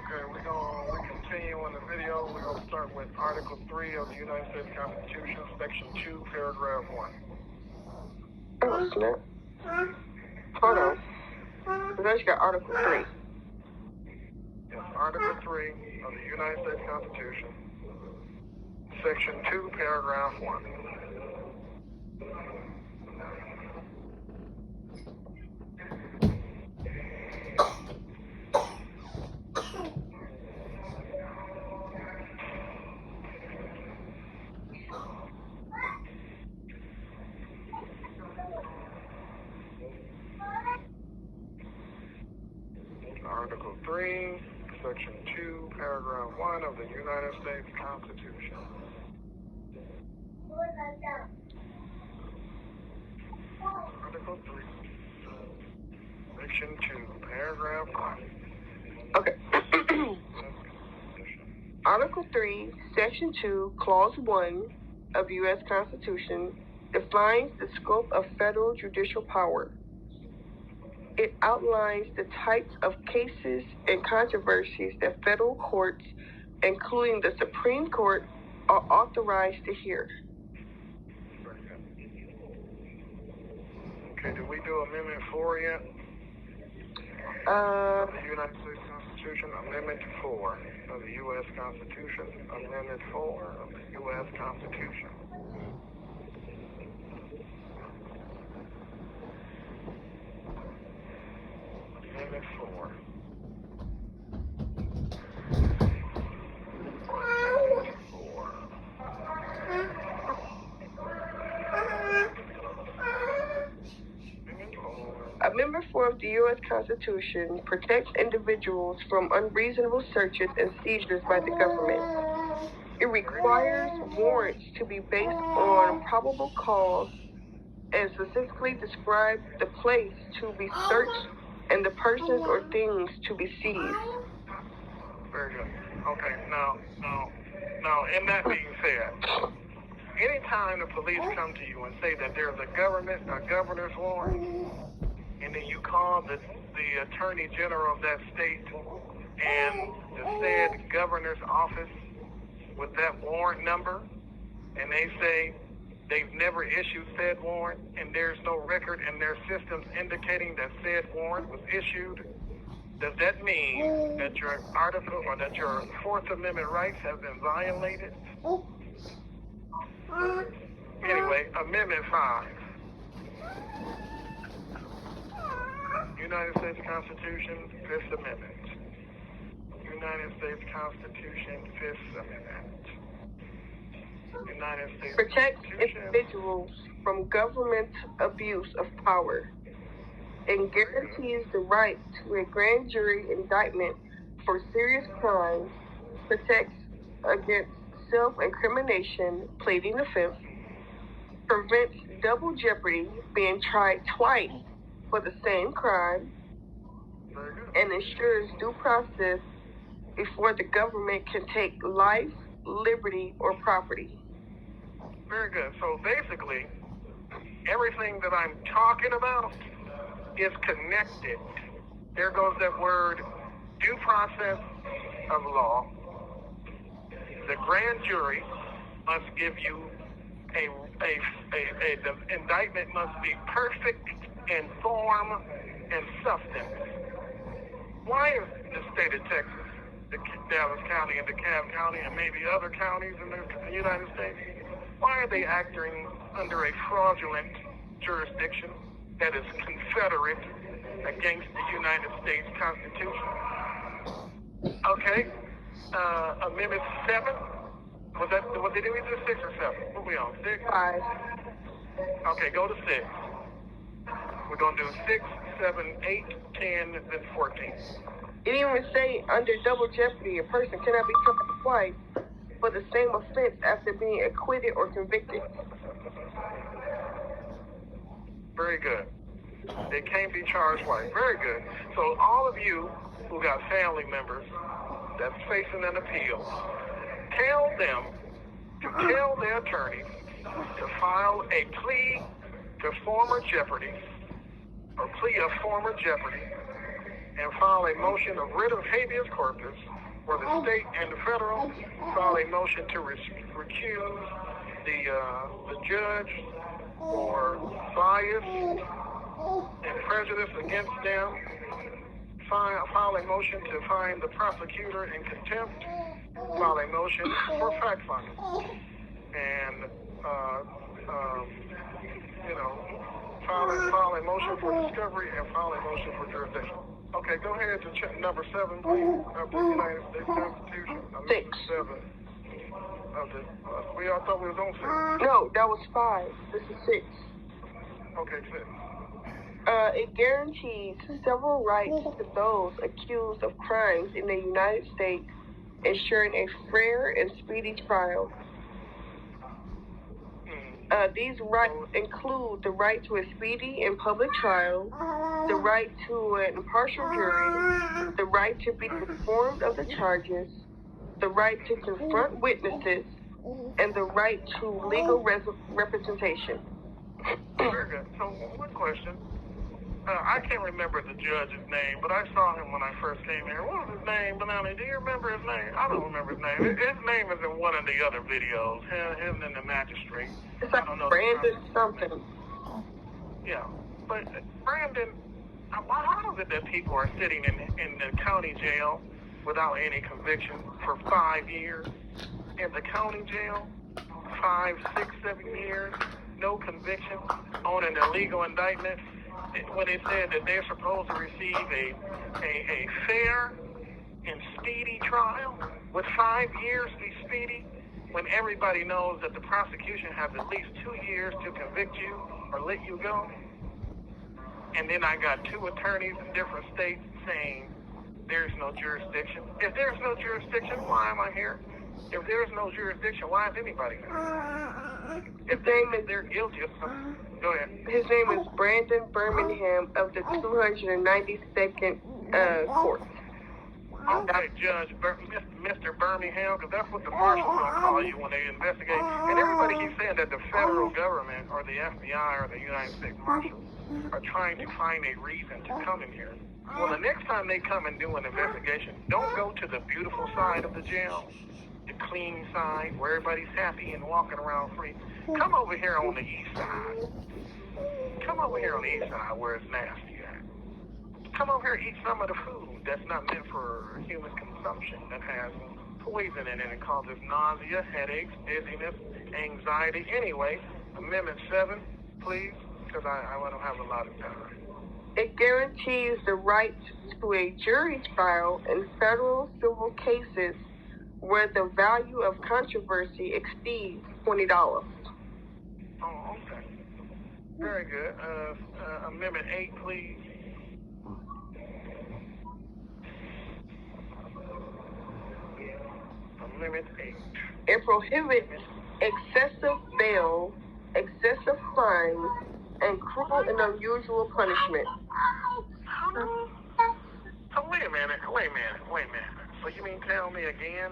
Okay, we continue on the video. We're going to start with Article 3 of the United States Constitution, Section 2, Paragraph 1. Oh, snap. Hold on. I just got Article 3. Yes, Article 3 of the United States Constitution, Section 2, Paragraph 1. Article 3, Section 2, Paragraph 1 of the United States Constitution. Article 3, Section 2, Paragraph 1. Okay. Article 3, Section 2, Clause 1 of the U.S. Constitution defines the scope of federal judicial power. It outlines the types of cases and controversies that federal courts, including the Supreme Court, are authorized to hear. Okay, did we do Amendment 4 yet? Uh, The United States Constitution, Amendment 4 of the U.S. Constitution, Amendment 4 of the U.S. Constitution. Amendment 4. Amendment 4 of the U.S. Constitution protects individuals from unreasonable searches and seizures by the government. It requires warrants to be based on probable cause and specifically describe the place to be searched and the persons or things to be seized. Very good. Okay, now, in that being said, anytime the police come to you and say that there's a governor's warrant, and then you call the Attorney General of that state and the said governor's office with that warrant number, and they say they've never issued said warrant, and there's no record in their systems indicating that said warrant was issued, does that mean that your article or that your Fourth Amendment rights have been violated? Anyway, Amendment 5. United States Constitution, Fifth Amendment. United States Constitution, Fifth Amendment. United States Protects Constitution. individuals from government abuse of power and guarantees the right to a grand jury indictment for serious crimes, protects against self-incrimination, pleading the fifth, prevents double jeopardy, being tried twice for the same crime, and ensures due process before the government can take life, liberty, or property. Very good. So basically, everything that I'm talking about is connected. There goes that word, due process of law. The grand jury must give you the indictment must be perfect in form and substance. Why is the state of Texas, the Dallas County and DeKalb County and maybe other counties in the United States, why are they acting under a fraudulent jurisdiction that is confederate against the United States Constitution? Okay, Amendment 7. Did we do 6 or 7? What are we on? 6? 5. Okay, go to 6. We're going to do 6, 7, 8, 10, then 14. It didn't even say under double jeopardy, a person cannot be tried twice for the same offense after being acquitted or convicted. Very good. They can't be charged twice. Very good. So all of you who got family members that's facing an appeal, tell them to tell their attorneys to file a plea to former jeopardy or plea of former jeopardy and file a motion of writ of habeas corpus for the state and the federal, file a motion to recuse the judge for bias and prejudice against them, file a motion to find the prosecutor in contempt, file a motion for fact-finding, and, file a motion for discovery and file a motion for jurisdiction. Okay, go ahead to number 7, please, of the United States Constitution. Six. 7 of the, we all thought we was on 6. No, that was 5. This is 6. Okay, 6. It guarantees several rights to those accused of crimes in the United States, ensuring a fair and speedy trial. These rights include the right to a speedy and public trial, the right to an impartial jury, the right to be informed of the charges, the right to confront witnesses, and the right to legal representation. Very good. So, one question. I can't remember the judge's name, but I saw him when I first came here. What was his name, Banana? Do you remember his name? I don't remember his name. His name is in one of the other videos. Him and the magistrate. It's like Brandon something. Yeah, but Brandon, how is it that people are sitting in the county jail without any conviction for 5 years? In the county jail, 5, 6, 7 years, no conviction on an illegal indictment, when it said that they're supposed to receive a fair and speedy trial, with 5 years be speedy, when everybody knows that the prosecution has at least 2 years to convict you or let you go. And then I got 2 attorneys in different states saying there's no jurisdiction. If there's no jurisdiction, why am I here? If there's no jurisdiction, why is anybody here? If they're guilty of something, go ahead. His name is Brandon Birmingham of the 292nd Court. Okay, Judge, Mr. Birmingham, because that's what the marshal's going to call you when they investigate. And everybody keeps saying that the federal government or the FBI or the United States Marshals are trying to find a reason to come in here. Well, the next time they come and do an investigation, don't go to the beautiful side of the jail, the clean side where everybody's happy and walking around free. Come over here on the east side. Come over here on the east side where it's nasty at. Come over here and eat some of the food that's not meant for human consumption, that has poison in it and causes nausea, headaches, dizziness, anxiety. Anyway, Amendment 7, please, because I don't have a lot of time. It guarantees the right to a jury trial in federal civil cases where the value of controversy exceeds $20. Oh, okay. Very good. Amendment 8, please. Amendment 8. It prohibits excessive bail, excessive fines, and cruel and unusual punishment. So wait a minute. So you mean tell me again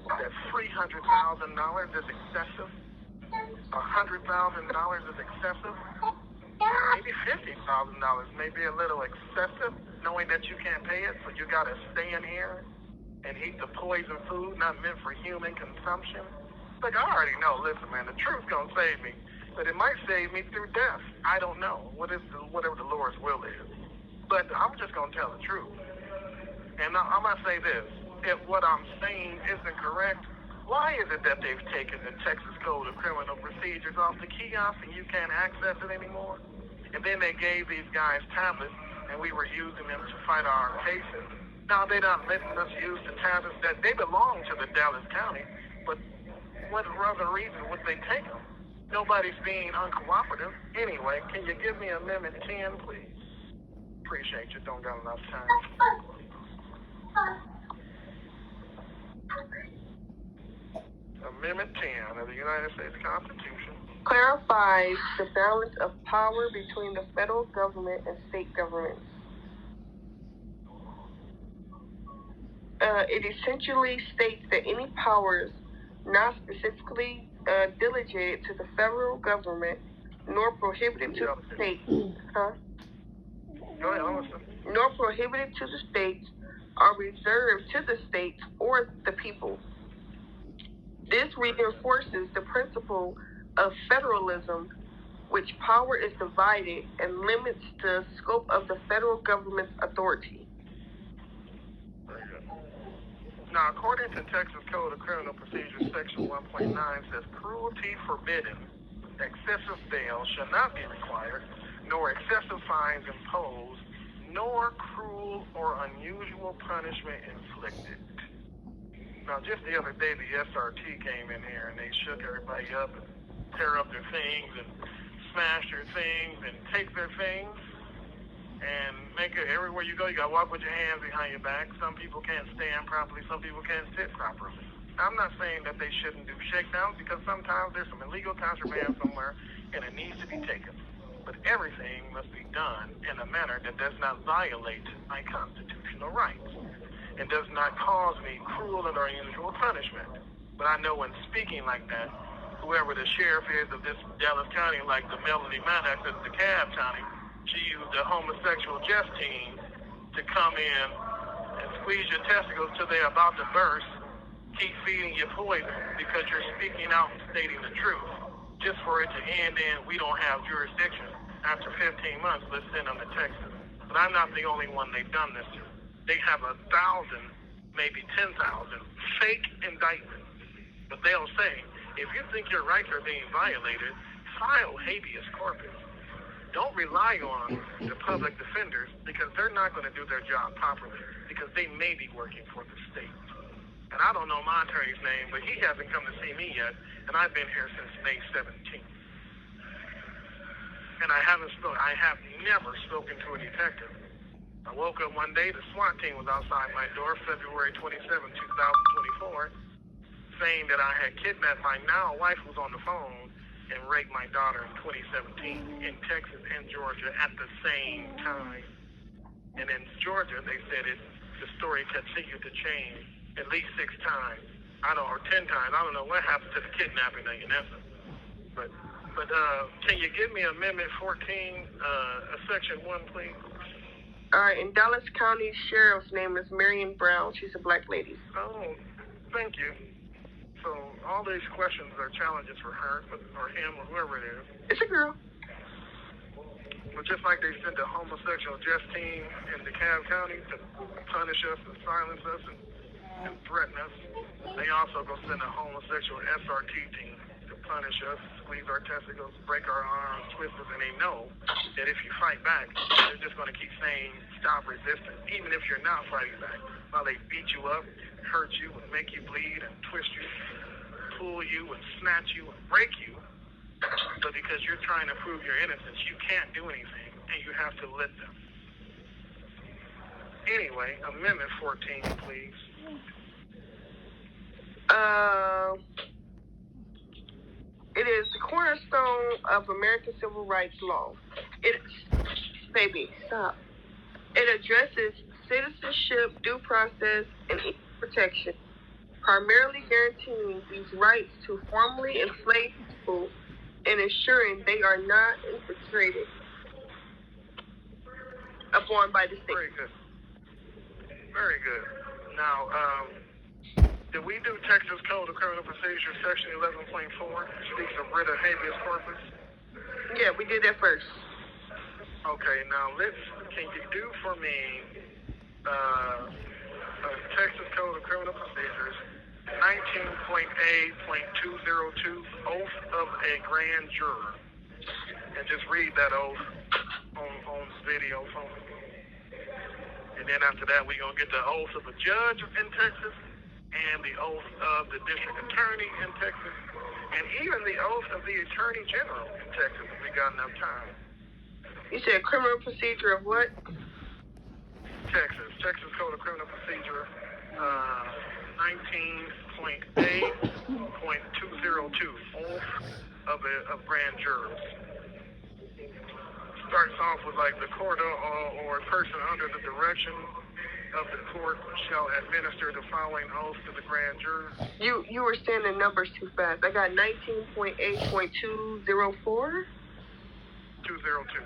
that $300,000 is excessive? $100,000 is excessive? Maybe $50,000 may be a little excessive, knowing that you can't pay it, so you gotta stay in here and eat the poison food not meant for human consumption. Look, I already know. Listen, man, the truth's gonna save me, but it might save me through death. I don't know. Whatever the Lord's will is. But I'm just gonna tell the truth. And I'm gonna say this: if what I'm saying isn't correct, why is it that they've taken the Texas Code of Criminal Procedures off the kiosk and you can't access it anymore? And then they gave these guys tablets, and we were using them to fight our cases. Now they're not letting us use the tablets that they belong to the Dallas County, but what other reason would they take them? Nobody's being uncooperative. Anyway, can you give me Amendment 10, please? Appreciate you. Don't got enough time. Amendment 10 of the United States Constitution Clarifies the balance of power between the federal government and state governments. It essentially states that any powers not specifically delegated to the federal government nor prohibited to the state. Huh? Go ahead, listen. nor prohibited to the states, are reserved to the states or the people. This reinforces the principle of federalism, which power is divided and limits the scope of the federal government's authority. Very good. Now, according to Texas Code of Criminal Procedure, Section 1.9 says, cruelty forbidden, excessive bail shall not be required, nor excessive fines imposed, nor cruel or unusual punishment inflicted. Now, just the other day, the SRT came in here and they shook everybody up and tear up their things and smash their things and take their things and make it everywhere you go. You got to walk with your hands behind your back. Some people can't stand properly. Some people can't sit properly. I'm not saying that they shouldn't do shakedowns because sometimes there's some illegal contraband somewhere and it needs to be taken. But everything must be done in a manner that does not violate my constitutional rights and does not cause me cruel and unusual punishment. But I know when speaking like that, whoever the sheriff is of this Dallas County, like the Melanie Maddox at DeKalb County, she used the homosexual jest team to come in and squeeze your testicles till they're about to burst, keep feeding you poison because you're speaking out and stating the truth, just for it to end in, we don't have jurisdiction. After 15 months, let's send them to Texas. But I'm not the only one they've done this to. They have 1,000, maybe 10,000 fake indictments. But they'll say, if you think your rights are being violated, file habeas corpus. Don't rely on the public defenders because they're not going to do their job properly because they may be working for the state. And I don't know my attorney's name, but he hasn't come to see me yet, and I've been here since May 17th. And I have never spoken to a detective. I woke up one day, the SWAT team was outside my door, February 27, 2024, saying that I had kidnapped my now wife who was on the phone and raped my daughter in 2017 in Texas and Georgia at the same time. And in Georgia, they said the story continued to change at least 6 times. Or 10 times. I don't know what happened to the kidnapping of Yanessa. But can you give me Amendment 14, Section 1, please? All right, in Dallas County Sheriff's name is Marion Brown. She's a black lady. Oh, thank you. So all these questions are challenges for her, or him, or whoever it is. It's a girl. But just like they sent a homosexual jest team in DeKalb County to punish us and silence us and threaten us, they also go send a homosexual SRT team to punish us, squeeze our testicles, break our arms, twist us, and they know that if you fight back, they're just going to keep saying, stop resisting, even if you're not fighting back. While they beat you up, hurt you, and make you bleed, and twist you, pull you, and snatch you, and break you. But because you're trying to prove your innocence, you can't do anything, and you have to let them. Anyway, Amendment 14, please. It is the cornerstone of American civil rights law. Baby, stop. It addresses citizenship, due process, and equal protection, primarily guaranteeing these rights to formerly enslaved people and ensuring they are not infiltrated upon by the state. Very good. Very good. Now, did we do Texas Code of Criminal Procedure, Section 11.4, speaks of writ of habeas corpus? Yeah, we did that first. Okay, now can you do for me Texas Code of Criminal Procedures, 19.A.202, oath of a grand juror, and just read that oath on video phone. And then after that, we're going to get the oath of a judge in Texas, and the oath of the district attorney in Texas, and even the oath of the attorney general in Texas if we got enough time. You said criminal procedure of what? Texas Code of Criminal Procedure, 19.A.202, oath of grand jurors. Starts off with like the court or a person under the direction of the court shall administer the following oath to the grand juror. You were saying the numbers too fast. I got 19.8.204. 202.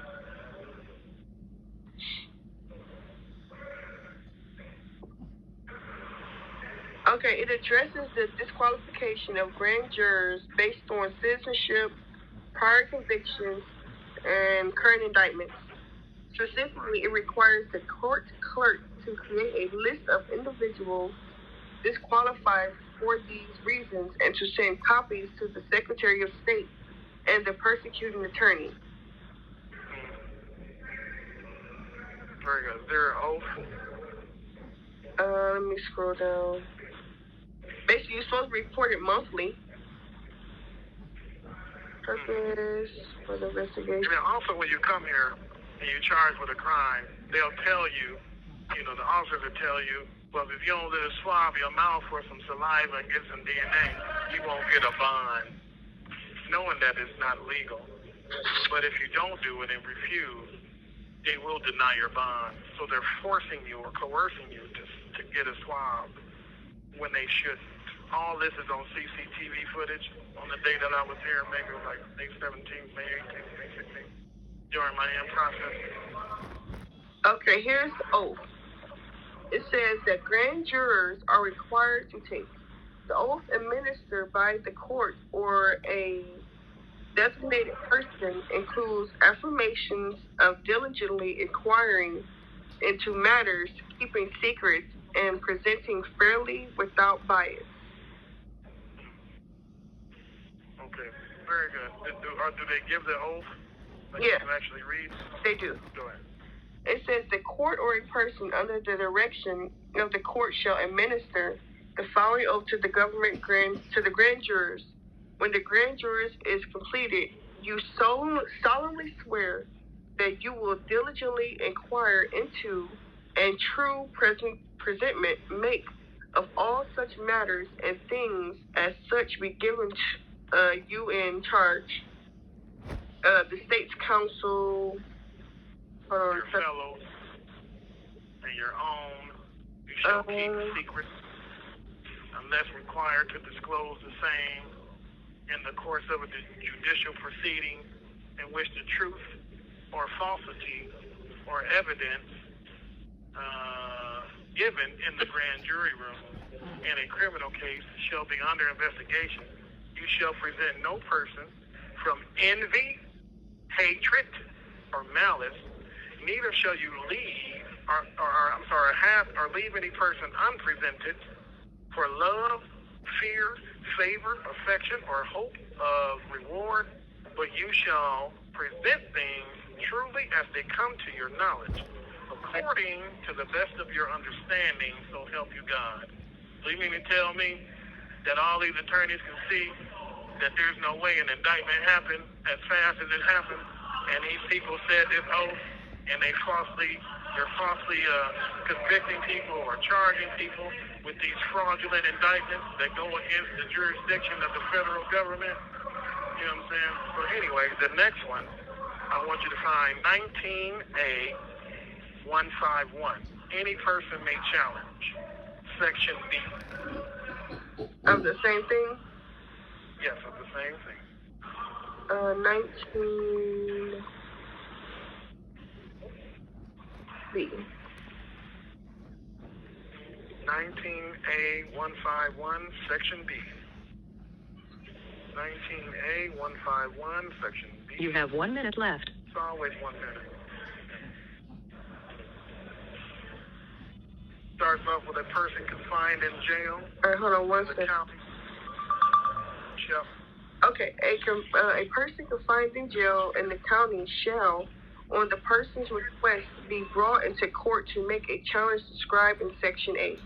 Okay, it addresses the disqualification of grand jurors based on citizenship, prior convictions, and current indictments. Specifically, it requires the court clerk to create a list of individuals disqualified for these reasons and to send copies to the Secretary of State and the prosecuting attorney. Very good. Is there an oath? Let me scroll down. Basically, you're supposed to report it monthly. Purpose for the investigation. And then also, when you come here and you're charged with a crime, they'll tell you, the officer will tell you, well, if you don't let us swab your mouth for some saliva and get some DNA, you won't get a bond, knowing that it's not legal. But if you don't do it and refuse, they will deny your bond. So they're forcing you or coercing you to get a swab when they shouldn't. All this is on CCTV footage on the day that I was here, maybe it was like May 17th, May 18th, May 16th, during my process. Okay, here's the oath. It says that grand jurors are required to take the oath administered by the court or a designated person includes affirmations of diligently inquiring into matters, keeping secrets, and presenting fairly without bias. Okay, very good. Do they give the oath? Like Yeah. You can actually read? They do. Go ahead. It says the court or a person under the direction of the court shall administer the following oath to the grand jurors. When the grand jurors is completed, you solemnly swear that you will diligently inquire into and true presentment make of all such matters and things as such be given you in charge. The state's counsel. Your fellows and your own, you shall keep secret unless required to disclose the same in the course of a judicial proceeding in which the truth or falsity or evidence given in the grand jury room in a criminal case shall be under investigation. You shall present no person from envy, hatred, or malice. Neither shall you leave, leave any person unpresented for love, fear, favor, affection, or hope of reward, but you shall present things truly as they come to your knowledge, according to the best of your understanding, so help you God. So you mean to tell me that all these attorneys can see that there's no way an indictment happened as fast as it happened, and these people said this oath, and they're falsely convicting people or charging people with these fraudulent indictments that go against the jurisdiction of the federal government? You know what I'm saying? So anyway, the next one, I want you to find 19A 151. Any person may challenge. Section B. Of the same thing? Yes, of the same thing. 19B. 19A 151, Section B. 19A 151, Section B. You have 1 minute left. It's always 1 minute. Starts off with a person confined in jail. All right, hold on one second. Chef. Okay, a person confined in jail in the county shall, on the person's request, be brought into court to make a challenge described in Section A.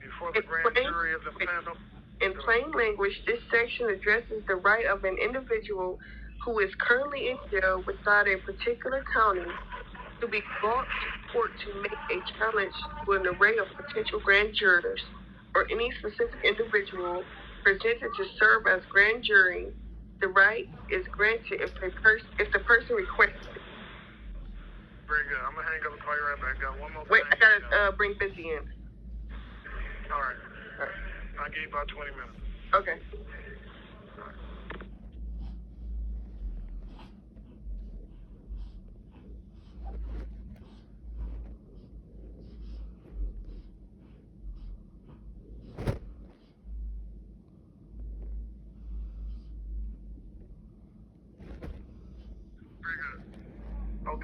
Before the grand jury of the panel. In plain language, this section addresses the right of an individual who is currently in jail without a particular county to be brought to court to make a challenge to an array of potential grand jurors or any specific individual presented to serve as grand jury. The right is granted if the person requests it. Very good. I'm going to hang up and call you right back. I got one more Wait, thing. I got to bring Busy in. All right. I'll give you about 20 minutes. Okay.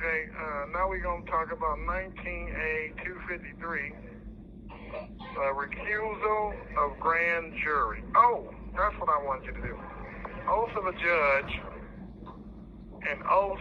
Okay, now we're going to talk about 19A 253, recusal of grand jury. Oh, that's what I want you to do. Oath of a judge and oath